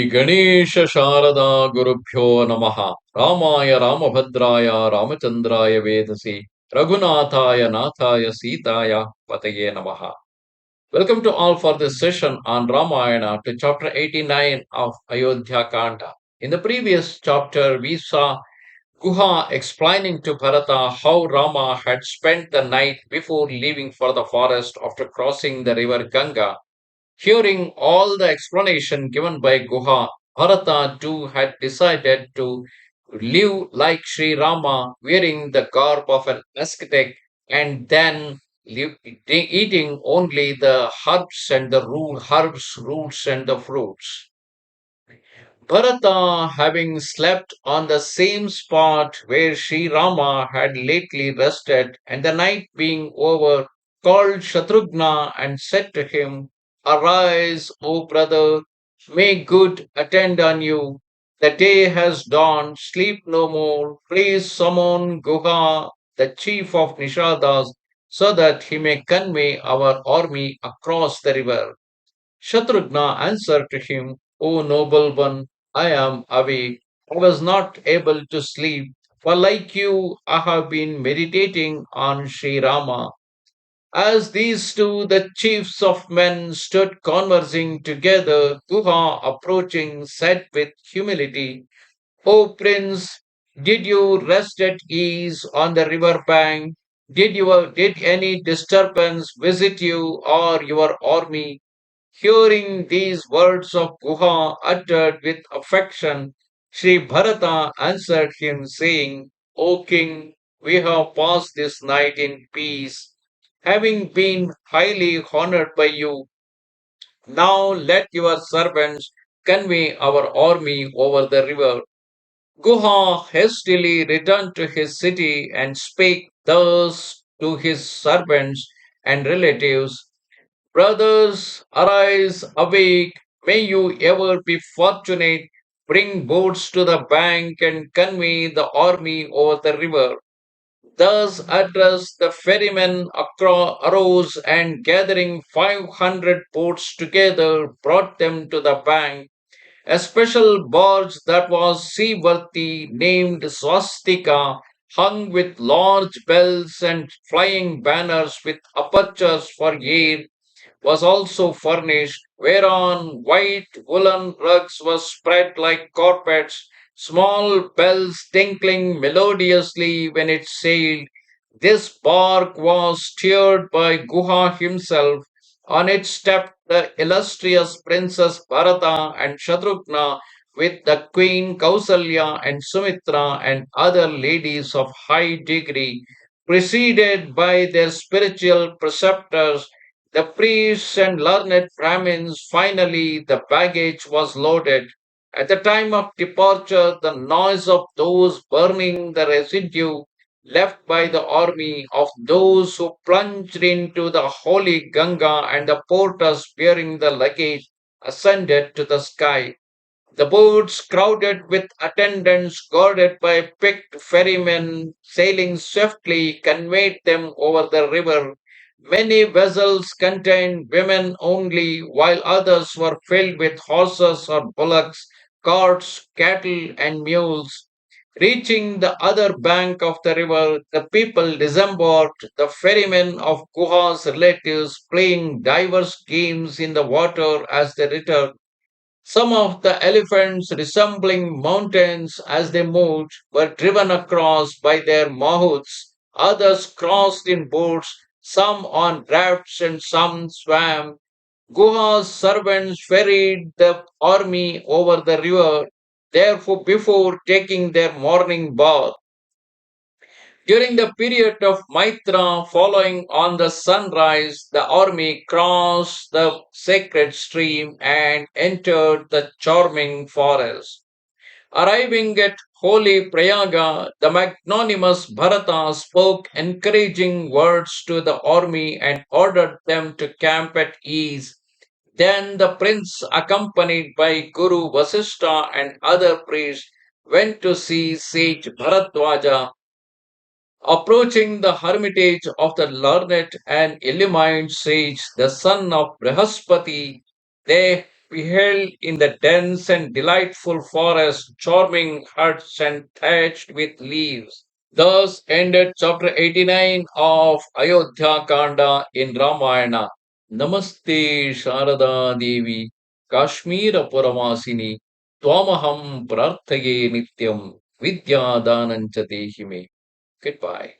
गणेश शारदा गुरुभ्यो नमः रामाय रामभद्राय रामचन्द्राय वेदसे रघुनाथाय नाथाय सीताय पतये नमः. Welcome to all for this session on Ramayana to chapter 89 of Ayodhya Kanda. In the previous chapter, we saw Guha explaining to Bharatha how Rama had spent the night before leaving for the forest after crossing the river Ganga. Hearing all the explanation given by Guha, Bharata too had decided to live like Sri Rama, wearing the garb of an ascetic and then eating only the herbs, roots, and the fruits. Bharata, having slept on the same spot where Sri Rama had lately rested, and the night being over, called Shatrughna and said to him, Arise, O brother, may good attend on you. The day has dawned, sleep no more. Please summon Guha, the chief of Nishadas, so that he may convey our army across the river. Shatrughna answered to him, O noble one, I am awake. I was not able to sleep, for like you, I have been meditating on Sri Rama. As these two, the chiefs of men, stood conversing together, Guha approaching said with humility, O prince, did you rest at ease on the river bank? Did any disturbance visit you or your army? Hearing these words of Guha uttered with affection, Sri Bharata answered him, saying, O king, we have passed this night in peace, having been highly honored by you. Now let your servants convey our army over the river. Guha hastily returned to his city and spake thus to his servants and relatives. Brothers, arise, awake, may you ever be fortunate. Bring boats to the bank and convey the army over the river. Thus addressed the ferrymen arose and gathering 500 boats together brought them to the bank. A special barge that was seaworthy named Swastika hung with large bells and flying banners with apertures for air was also furnished, whereon white woolen rugs were spread like carpets, small bells tinkling melodiously when it sailed. This bark was steered by Guha himself. On it stepped the illustrious Princess Bharata and Shatrughna with the Queen Kausalya and Sumitra and other ladies of high degree, preceded by their spiritual preceptors the priests and learned Brahmins. Finally, the baggage was loaded. At the time of departure, the noise of those burning the residue left by the army of those who plunged into the holy Ganga and the porters bearing the luggage ascended to the sky. The boats, crowded with attendants guarded by picked ferrymen sailing swiftly, conveyed them over the river. Many vessels contained women only, while others were filled with horses or bullocks, carts, cattle, and mules. Reaching the other bank of the river, the people disembarked, the ferrymen of Guha's relatives playing divers games in the water as they returned. Some of the elephants, resembling mountains as they moved, were driven across by their mahouts. Others crossed in boats, some on rafts and some swam. Guha's servants ferried the army over the river, therefore before taking their morning bath. During the period of Maitra, following on the sunrise, the army crossed the sacred stream and entered the charming forest. Arriving at holy Prayaga, the magnanimous Bharata spoke encouraging words to the army and ordered them to camp at ease. Then the prince, accompanied by Guru Vasista and other priests, went to see sage Bharadvaja. Approaching the hermitage of the learned and illumined sage, the son of Brihaspati, they beheld in the dense and delightful forest, charming huts and thatched with leaves. Thus ended chapter 89 of Ayodhya Kanda in Ramayana. Namaste Sharada Devi, Kashmira Puramasini, Twamaham Prarthaye Nityam, Vidya Danancha Dehime. Goodbye.